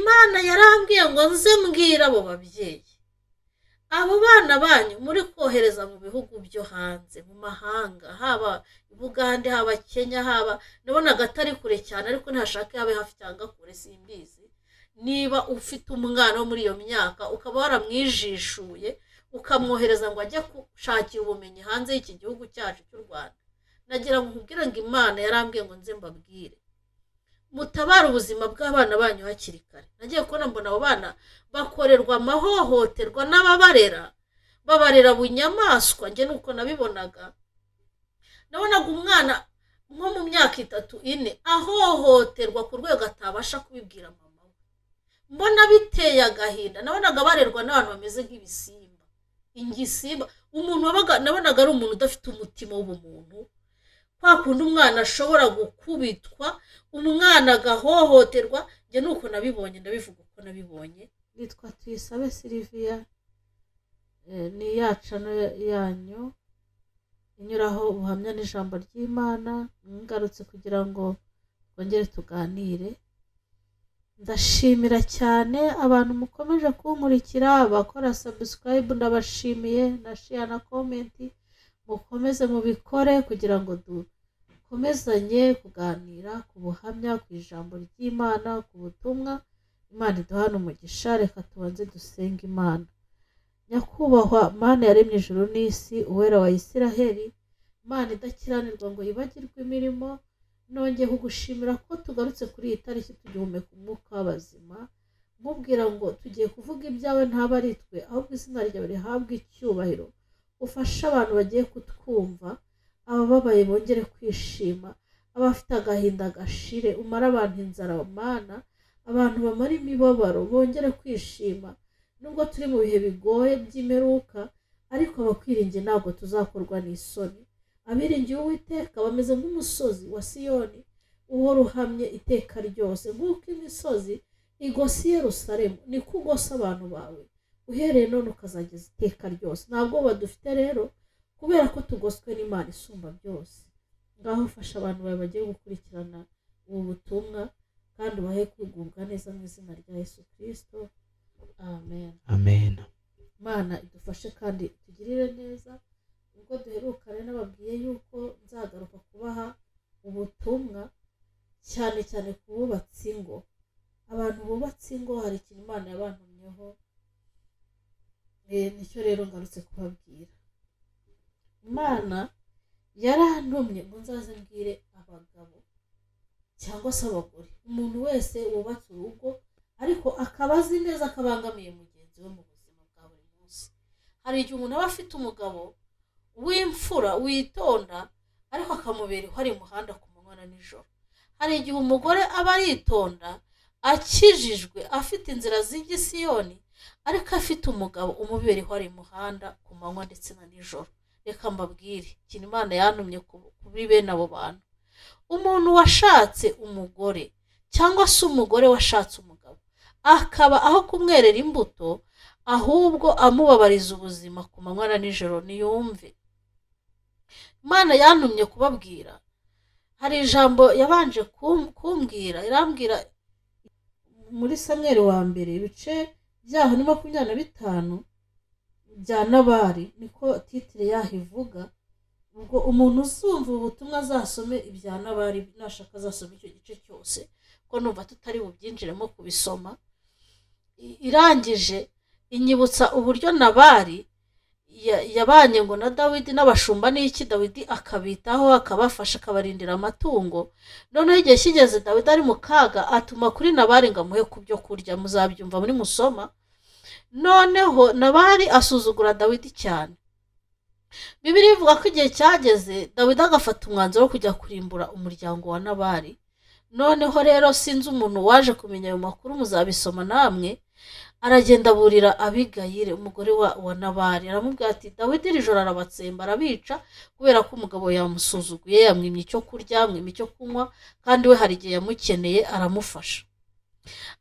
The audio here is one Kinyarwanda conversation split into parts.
Imana yarambwiye ngo nze mbwira abo babyeyi, abo bana banyu muri kohereza mu bihugu byo hanze, mu mahanga, haba Bugande, haba Kenya, haba nabonaga atari kure cyane ariko ntashake habe hafi cyangwa kure simbizi. Niba ufite umwana wo muri iyo myaka ukaba waramwijishuye ukamwohereza ngo ajye gushakira ubumenyi hanze y'iki gihugu cyacu cy'u Rwanda, nagira ngo nkubwire ngo Imana yarambwiye ngo nze mbabwire mutabara ubuzima bw'abana banyu hakiri kare. Nagiye kubona mbona abo bana bakorerwa amahohoterwa n'ababarera, babarera bunyamaswa. Njye nuko nabibonaga, nabonaga umwana nko mu myaka 3-4 ahohoterwa ku rwego atabasha kubibwira mama we. Mbona biteye agahinda, nabonaga barerwa n'abantu bameze nk'ibisimba, ingisimba. Umuntu wabaga nabonaga ari umuntu udafite umutima w'ubumuntu, kwa kundi umwana ashobora gukubitwa, umwana agahohoterwa. Njye nuko nabibonye, ndabivuga uko nabibonye. Nitwa Tuyisabe Sylvia, ni yacano yanyu inyuraho ubuhamya n'ijambo ry'Imana. Ngarutse kugira ngo twongere tuganire. Ndashimira cyane abantu mukomeje kunkurikira, abakora subscribe ndabashimiye, na share na comment. Mukomeze mubikore kugira ngo dukomezanye kuganira ku buhamya, ku ijambo ry'Imana, ku butumwa. Imana iduhane umugisha. Reka tubanze dusenga Imana. Nyakubahwa Mana yaremye ijuru n'isi, uwera wa Isiraheli, Mana idakiranirwa ngo yibagirwe imirimo, nongeye kugushimira ko tugarutse kuri iyi tariki tugihumeka umwuka w'abazima, mubwira ngo tugiye kuvuga ibyawe ntaba ari twe, ahubwo izina ryawe rihabwe icyubahiro. Ufashe abantu bagiye kutwumva, abababaye bongere kwishima, abafite agahinda gashire. Umara abantu inzara Mana, abantu bamara imibabaro bongere kwishima. Nubwo turi mu bihe bigoye by'imperuka, ariko abakwiringiye ntabwo tuzakorwa n'isoni. Abiringiye Uwiteka bameze nk'umusozi wa Siyoni uhora uhamye iteka ryose. Nk'uko imisozi igose i Yerusalemu, niko ugose abantu bawe uhereye none ukazageza iteka ryose. Ntabwo badufite rero, kubera ko tugoswe n'Imana isumba byose. Ngaho ufasha abantu bawe bagiye gukurikirana ubu butumwa, kandi ubahe kugubwa neza mu izina rya Yesu Kristo. Amen. Amen. Mana idufashe kandi tugirire neza. Ubwo duheruka rero nababwiye yuko nzagaruka kubaha ubutumwa cyane cyane ku bubatsi ingo. Abantu bubatsi ingo hari ikintu Imana yabantumyeho, nicyo rero ngarutse kubabwira. Imana yarantumye ngo nzaze mbwire abagabo cyangwa se abagore, umuntu wese wubatse urugo ariko akaba azi neza akabangamiye mugenzi we mu buzima bwa buri munsi. Hari igihe umuntu aba afite umugabo w'imfura witonda ariko akamubera hari umuhanda ku manywa na nijoro. Hari igihe umugore aba aritonda akijijwe afite inzira z'igisiyoni ariko afite umugabo umubera hari umuhanda ku manywa ndetse na nijoro. Reka mbabwire ikintu Imana yantumye kuri bene abo bantu. Umuntu washatse umugore cyangwa se umugore washatse umugabo akaba aho kumwerera imbuto ahubwo amubabariza ubuzima ku manywa na nijoro, niyumve. Imana yantumye kubabwira, hari ijambo yabanje kumbwira, irambwira muri Samweli wa mbere ibice byaho ni 25 bya Nabali, niko titire yaho ivuga. Ubwo umuntu uzumva ubutumwa azasome ibya Nabali, nashaka azasoma icyo gice cyose ko numva tutari bubyinjiremo kubisoma. Irangije inyibutsa uburyo Nabali yabanye ngo na Dawidi n'abashumba n'iki, Dawidi akabitaho akabafasha akabarindira amatungo. Noneho igihe kigeze Dawidi ari mu kaga atuma kuri Nabali ngo amuhe ku byo kurya, muzabyumva muri musoma. Noneho Nabali asuzugura Dawidi cyane. Bibiliya ivuga ko igihe cyageze Dawidi agafata umwanzuro wo kujya kurimbura umuryango wa Nabali. Noneho rero sinzi umuntu waje kumenya ayo makuru, muzabisoma namwe. Aragenda aburira Abigayire umugore wa Nabali, aramubwira ati Dawidi iri joro arabatsemba arabica kubera ko umugabo yamusuzuguye, yamwimye icyo kurya, yamwimye icyo kunywa, kandi we hari igihe yamukeneye aramufasha.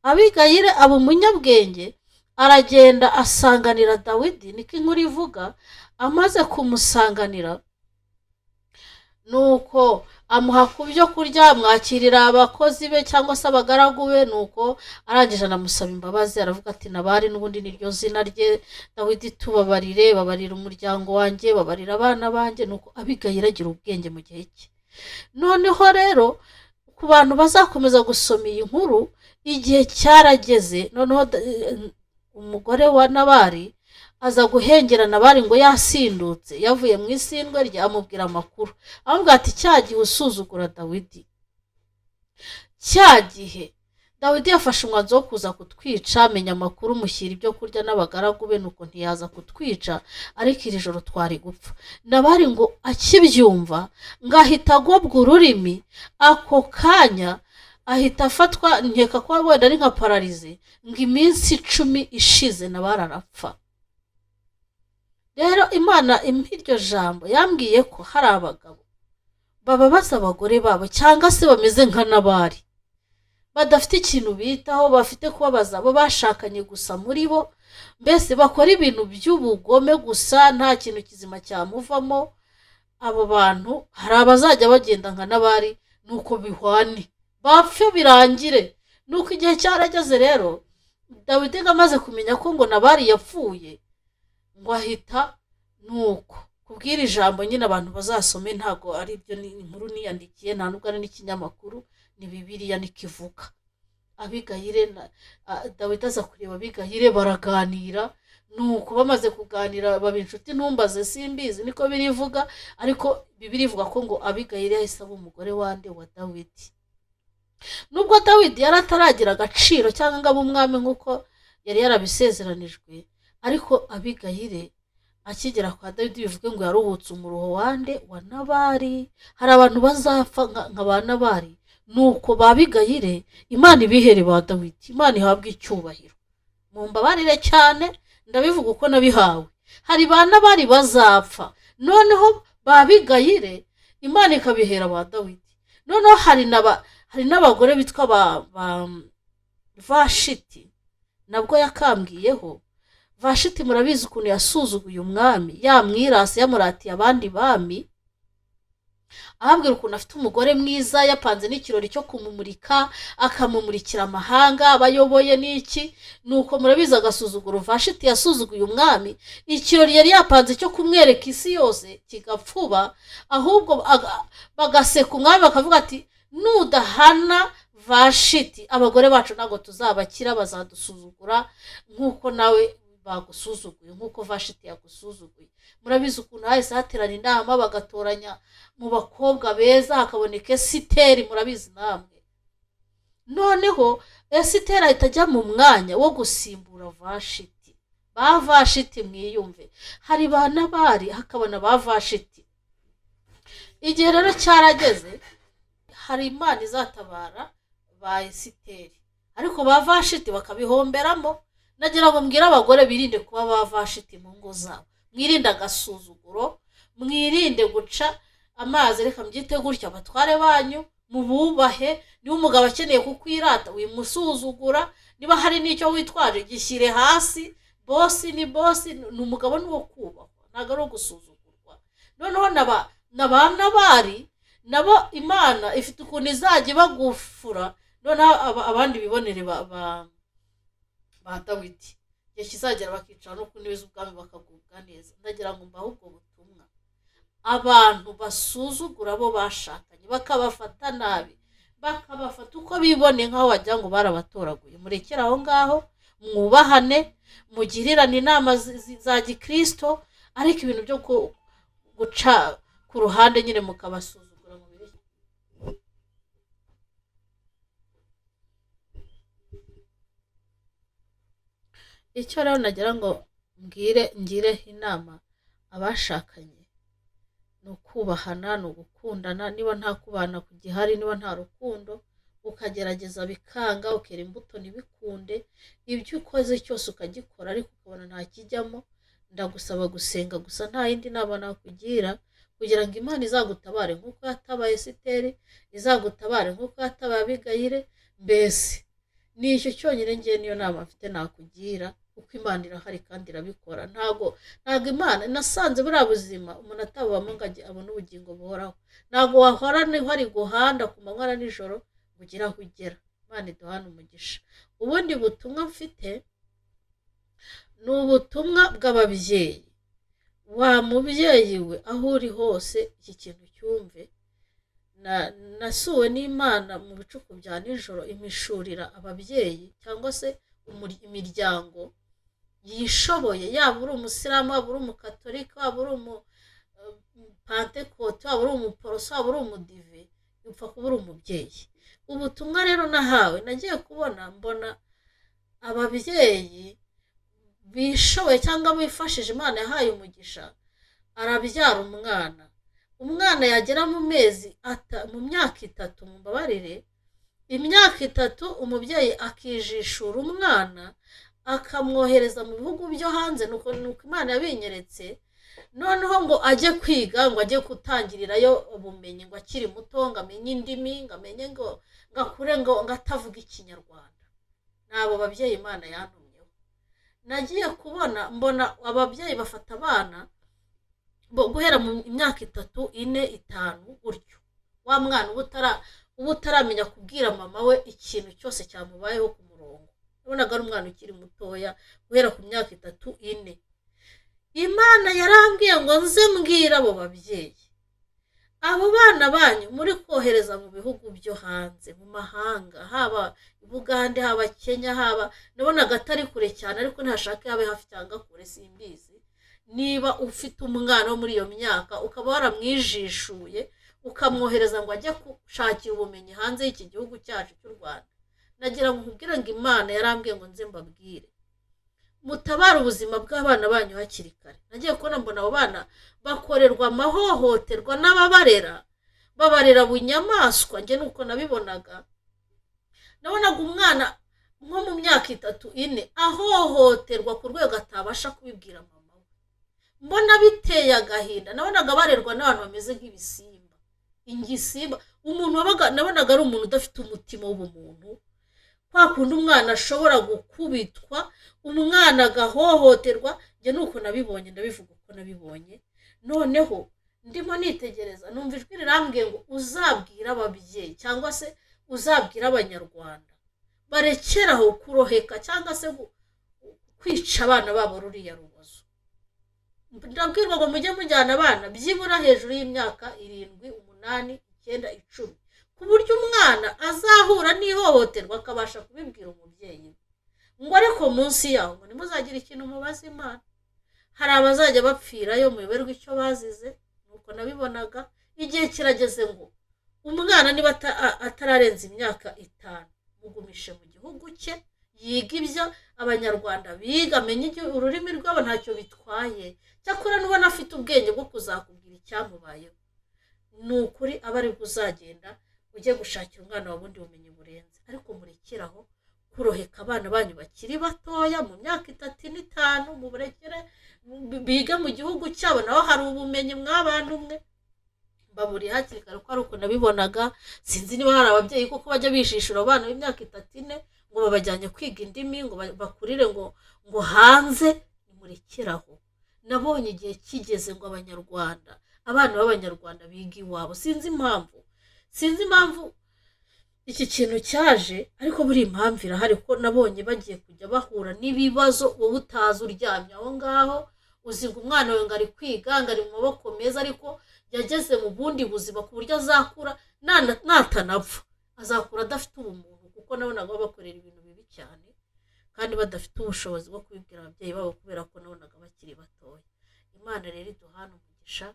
Abigayire aba umunyabwenge, aragenda asanganira Dawidi, niko inkuru ivuga. Amaze kumusanganira nuko amuha ku byo kurya, amwakirira abakozi be cyangwa se abagaragu be, nuko arangije anamusaba imbabazi, aravuga ati nabari n'ubundi niryo zina rye, Dawidi tubabarire, babarira umuryango wanjye, babarira abana banjye. Nuko Abigayili agira ubwenge mu gihe cye. Noneho rero ku bantu bazakomeza gusoma iyi nkuru, igihe cyarageze, noneho umugore wa Nabali aza guhengera Nabali ngo yasindutse, yavuye mu isindwe rye, amubwira amakuru, amubwira ati cya gihe usuzugura Dawidi, cya gihe Dawidi yafashe umwanzuro wo kuza kutwica, amenya amakuru, mushyira ibyo kurya n'abagaragu be, nuko ntiyaza kutwica, ariko iri joro twari gupfa. Nabali ngo akibyumva ngo ahita agobwa ururimi, ako kanya ahita afatwa, nkeka ko wenda ari nka pararize, ngo iminsi 10 ishize Nabali arapfa. Rero Imana impa iryo jambo yambwiye ko hari abagabo bababaza abagore babo cyangwa se bameze nka Nabali, badafite ikintu bitaho, bafite kubabaza abo bashakanye gusa muri bo, mbese bakora ibintu by'ubugome gusa, nta kintu kizima cyamuvamo. Abo bantu hari abazajya bagenda nka Nabali, nuko bihwane bapfe birangire. Nuko igihe cyarageze rero, Dawidi amaze kumenya ko ngo Nabali yapfuye, ngo ahita nuko kubwira ijambo nyine abantu bazasome, ntago ari ibyo inkuru niyandikiye, nta nubwo ari n'ikinyamakuru, ni Bibiliya nikivuga. Abigayili Dawidi aza kureba Abigayili, baraganira, nuko bamaze kuganira baba inshuti, ntumbaze simbizi niko birivuga, ariko Bibiliya ivuga ko ngo Abigayili yahise aba umugore wande wa Dawidi. Nubwo Dawidi yari ataragira agaciro cyangwa ngo abe umwami nk'uko yari yarabisezeranijwe, ariko Abigayili akigera kwa Dawidi bivuge ngo yaruhutse umuruho wande wa Nabali. Hari abantu bazapfa nka ba Nabali, nuko Abigayili Imana ibihere ba Dawidi, Imana ihabwa icyubahiro. Mumbabarire cyane, ndabivuga uko nabihawe. Hari ba Nabali bazapfa, noneho Abigayili Imana ikabihera ba Dawidi. Noneho hari n'abagore bitwa ba Vashiti, nabwo yakambwiyeho. Vashiti murabizi ukuntu yasuzuguye umwami, yamwirase, yamuratiye abandi bami, ahambwira ukuntu afite umugore mwiza, yapanze n'ikirori cyo kumumurika, akamumurikira amahanga abayoboye n'iki. Nuko murabizi agasuzuguro Vashiti yasuzuguye umwami, ikirori yari yapanze cyo kumwereka isi yose kigapfuba, ahubwo bagaseka umwami bakavuga ati nudahana Vashiti abagore bacu ntago tuzabakira, bazadusuzugura nk'uko nawe bagusuzuguye, nk'uko Vashiti yagusuzuguye. Murabizi ukuntu hahise haterana inama, bagatoranya mu bakobwa beza hakaboneka Esiteri, murabizi namwe. Noneho Esiteri ahita ajya mu mwanya wo gusimbura Vashiti. Ba Vashiti mwiyumve, hari ba Nabali hakabona ba Vashiti. Igihe rero cyarageze, hari Imana izatabara ba Esiteri, ariko ba Vashiti bakabihomberamo. Nagira ngo mbwira abagore birinde kuba ba Vashiti mu ngo zabo, mwirinde agasuzuguro, mwirinde guca amazi, reka mbyite gutya, abatware banyu mububahe. Niba umugabo akeneye kukwirata wimusuzugura, niba hari n'icyo witwaje gishyire hasi. Bosi ni bosi, ni umugabo n'uwo kubahwa, ntabwo ari ugusuzugurwa. Noneho na ba Nabali nabo Imana ifite ukuntu izajya ibagufura, noneho abandi bibonere ba Dawidi, igihe kizagera bakicara no ku ntebe z'ubwami bakagubwa neza. Ndagira ngo mbahe ubwo butumwa, abantu basuzugura abo bashakanye, bakabafata nabi, bakabafata uko bibone nk'aho wagira ngo barabatoraguye, murekere aho ngaho, mwubahane, mugirirane inama za gikristo, ariko ibintu byo guca ku ruhande nyine mukabasuzugura mu biri. Icyo rero nagira ngo ngire inama abashakanye, ni ukubahana, ni ugukundana. Niba nta kubana ku gihari, niba nta rukundo, ukagerageza bikanga, ukera imbuto ntibikunde, ibyo ukoze cyose ukagikora ariko ukabona nta kijyamo, ndagusaba gusenga gusa, nta yindi nama nakugira, kugira ngo Imana izagutabare nk'uko yatabaye Esiteri, izagutabare nk'uko yatabaye Abigayili. Mbese ni icyo cyonyine ngiye niyo nama mfite nakugira. kuko imana irahari kandi irabikora. Ntabwo imana nasanze buriya buzima umuntu atabubamo ngo abone ubugingo buhoraho. Ntabwo wahora niho ari guhanda ku manywa na nijoro ngo ugire aho ugera. Imana iduhane umugisha. Ubundi butumwa mfite ni ubutumwa bw'ababyeyi. Wa mubyeyi we aho uri hose iki kintu cyumve. Nasuwe n'Imana mu bicuku bya nijoro imishurira ababyeyi cyangwa se imiryango yishoboye, yaba uri umusilamu, waba uri umukatolika, waba uri umupantekote, waba uri umuporoso, waba uri umudive, upfa kuba uri umubyeyi. Ubutumwa rero nahawe nagiye mbona ababyeyi bishoboye cyangwa bifashije Imana yahaye umugisha, arabyara umwana yagera mu myaka 3, mumbabarire, imyaka 3 umubyeyi akijishura umwana akamwohereza mu bihugu byo hanze. nuko Imana yabinyeretse. Noneho ngo ajye kwiga, ngo ajye gutangirirayo ubumenyi, ngo akiri muto ngo amenye indimi, ngo amenye ngo akure ngo atavuga ikinyarwanda. Nabo babyeyi Imana yantumyeho. Nagiye mbona ababyeyi bafata abana guhera mu myaka 3, 4, 5 gutyo. Wa mwana uba utaramenya kubwira mama we ikintu cyose cyamubayeho ku murongo. Nabonaga ari umwana ukiri mutoya guhera ku myaka 3, 4. Imana yarambwiye ngo nze mbwira abo babyeyi, abo bana banyu muri kohereza mu bihugu byo hanze, mu mahanga, haba Bugande, haba Kenya, haba nabonaga atari kure cyane, ariko ntashaka yabe hafi cyangwa kure, simbizi. Niba ufite umwana wo muri iyo myaka ukaba waramwijishuye ukamwohereza ngo ajye gushakira ubumenyi hanze y'iki gihugu cyacu cy'u Rwanda, nagira ngo nkubwire ngo Imana yarambwiye ngo nze mbabwire mutabara ubuzima bw'abana banyu hakiri kare. Nagiye mbona abo bana bakorerwa amahohoterwa n'ababarera, babarera bunyamaswa. Njye nuko nabibonaga. Nabonaga umwana nko mu myaka 3, 4 ahohoterwa ku rwego atabasha kubibwira mama we. Mbona biteye agahinda. Nabonaga barerwa n'abantu bameze nk'ibisimba, ingisimba. Umuntu nabonaga ari umuntu udafite umutima w'ubumuntu. Kwa kundi umwana ashobora gukubitwa, umwana agahohoterwa. Njye nuko nabibonye, ndabivuga uko nabibonye. Noneho ndimo nitegereza, numva ijwi rirambwiye ngo uzabwira ababyeyi cyangwa se uzabwira abanyarwanda barekeraho kuroheka cyangwa se kwica abana babo ruriya rubozo. Ndabwirwa ngo mujye mujyana abana byibura hejuru y'imyaka 7, 8, 9, 10, ku buryo umwana azahura n'ihohoterwa akabasha kubibwira umubyeyi. Ngo ariko munsi yaho ngo nimuzagira ikintu mubaza Imana. Hari abazajya bapfirayo muyoberwa icyo bazize. Nuko nabibonaga. Igihe kirageze ngo umwana niba atararenza imyaka 5 mugumishe mu gihugu cye, yiga ibyo abanyarwanda biga, amenye ururimi rwabo, ntacyo bitwaye. Cyakora nubona afite ubwenge bwo kuzakubwira icyamubayeho, ni ukuri aba ari uzagenda ujye gushakira umwana wabundi bumenyi burenze. Ariko murekeraho kuroheka abana banyu bakiri batoya mu myaka 3 n'5, muburekere biga mu gihugu cyabo, naho hari ubumenyi mw'abantu umwe. Baburi hakiri kare ko ari uko nabibonaga. Sinzi niba hari ababyeyi kuko bajya bishishura abana b'imyaka 3, 4 ngo babajyanye kwiga indimi, ngo bakurire ngo hanze. Nimurekeraho. Nabonye igihe kigeze ngo abana b'abanyarwanda biga iwabo. Sinzi impamvu iki kintu cyaje, ariko buri impamvu irahari. Ko nabonye bagiye kujya bahura n'ibibazo wowe utazi uryamye aho ngaho, uziga umwana wawe ngo ari kwiga, ngo ari mu maboko meza, ariko yageze mu bundi buzima ku buryo azakura natanapfa, azakura adafite ubumuntu. Kuko nabonaga bakorera ibintu bibi cyane kandi badafite ubushobozi bwo kubibwira ababyeyi babo, kubera ko nabonaga bakiri batoya. Imana rero iduhana umugisha.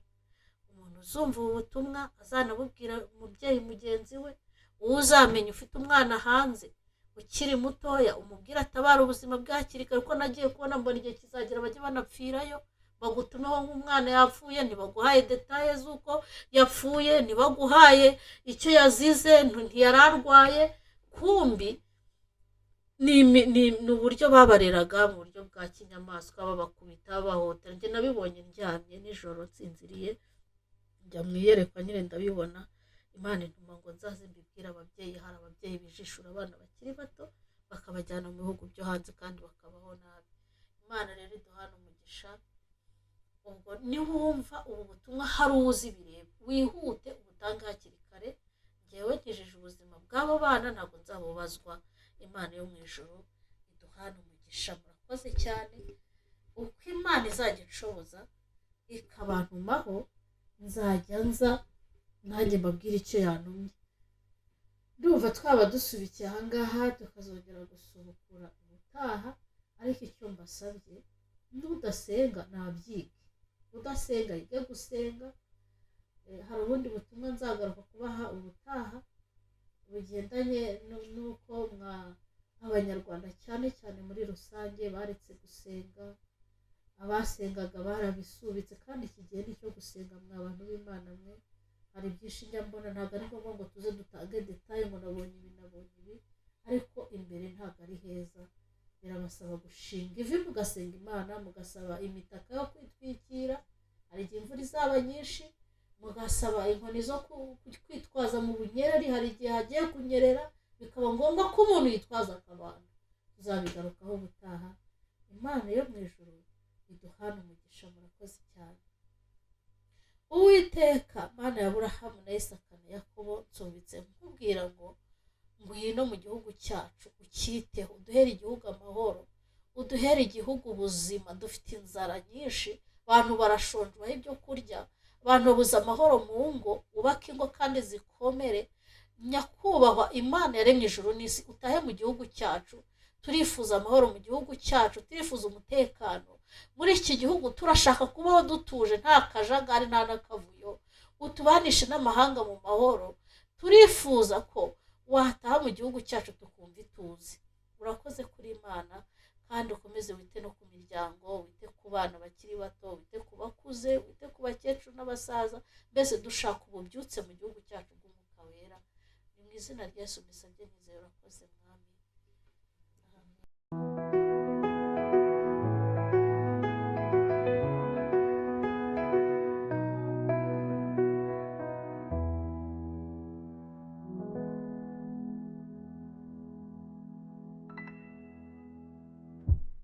Umuntu uzumva ubu butumwa azanabubwira umubyeyi mugenzi we. Uzamenya ufite umwana hanze ukiri mutoya, umubwira atabara ubuzima bwakiri kare. Uko nagiye kubona mbona igihe kizagera bajye banapfirayo, bagutumeho nk'umwana yapfuye, ntibaguhaye detaye z'uko yapfuye, ntibaguhaye icyo yazize, ntiyararwaye. Kumbi ni uburyo babareraga mu buryo bwa kinyamaswa, babakubita, bahohotera. Njye nabibonye ndyamye nijoro nsinziriye, njya mwiyerekwa nyine ndabibona. Imana intuma ngo nzaze mbibwira ababyeyi. Hari ababyeyi bijishura abana bakiri bato bakabajyana mu bihugu byo hanze kandi bakabaho nabi. Imana rero iduhana umugisha. Ubwo niwumva ubu butumwa hari uzi bireba, wihute ubutange hakiri kare. Ngewe ngejeje ubuzima bw'abo bana ntabwo nzabubazwa. Imana yo mu ijuru iduhana umugisha. Murakoze cyane. Uko Imana izajya inshoboza ikabantumaho, nzajya nza nanjye mbabwira icyo yantumye. Ndumva twaba dusubikiye ahangaha tukazongera gusubukura ubutaha, ariko icyo mbasabye, n'udasenga nabyige, udasenga yige gusenga. Hari ubundi butumwa nzagaruka kubaha ubutaha bugendanye n'uko abanyarwanda cyane cyane muri rusange baretse gusenga. Abasengaga barabisubitse, kandi iki gihe ni icyo gusenga. mwa bantu b'Imana mwe, hari byinshi njya mbona, ntabwo ari ngombwa ngo tuze dutange detaye ngo nabonye ibi nabonye ibi, ariko imbere ntabwo ari heza. Birabasaba gushinga ivi mugasenga Imana, mugasaba imitaka yo kwitwikira hari igihe imvura izaba nyinshi, mugasaba inkoni zo kwitwaza mu bunyereri hari igihe hagiye kunyerera, bikaba ngombwa ko umuntu yitwaza akabando. Tuzabigarukaho ubutaha. Imana yo mu ijuru iduhana umugisha. Murakoze cyane. Uwiteka Mana ya Aburahamu na Isaka na Yakobo, nsubitse nkubwira ngo ngwino mu gihugu cyacu ukiteho, uduhere igihugu amahoro, uduhere igihugu ubuzima. Dufite inzara nyinshi, abantu barashonje baha ibyo kurya, abantu babuze amahoro mu ngo. Ubake ingo kandi zikomere. Nyakubahwa Imana yaremye ijuru n'isi, utahe mu gihugu cyacu. Turifuza amahoro mu gihugu cyacu, turifuza umutekano muri iki gihugu. Turashaka kubaho dutuje, nta kajagari nta n'akavuyo. Utubanishe n'amahanga mu mahoro. Turifuza ko wataha mu gihugu cyacu tukumva ituze. Urakoze kuri Imana, kandi ukomeze wite no ku miryango, wite ku bana bakiri bato, wite ku bakuze, wite ku bakecuru n'abasaza. Mbese dushaka ububyutse mu gihugu cyacu bw'Umwuka Wera. Ni mu izina rya Yesu mbisabye nizeye. Urakoze.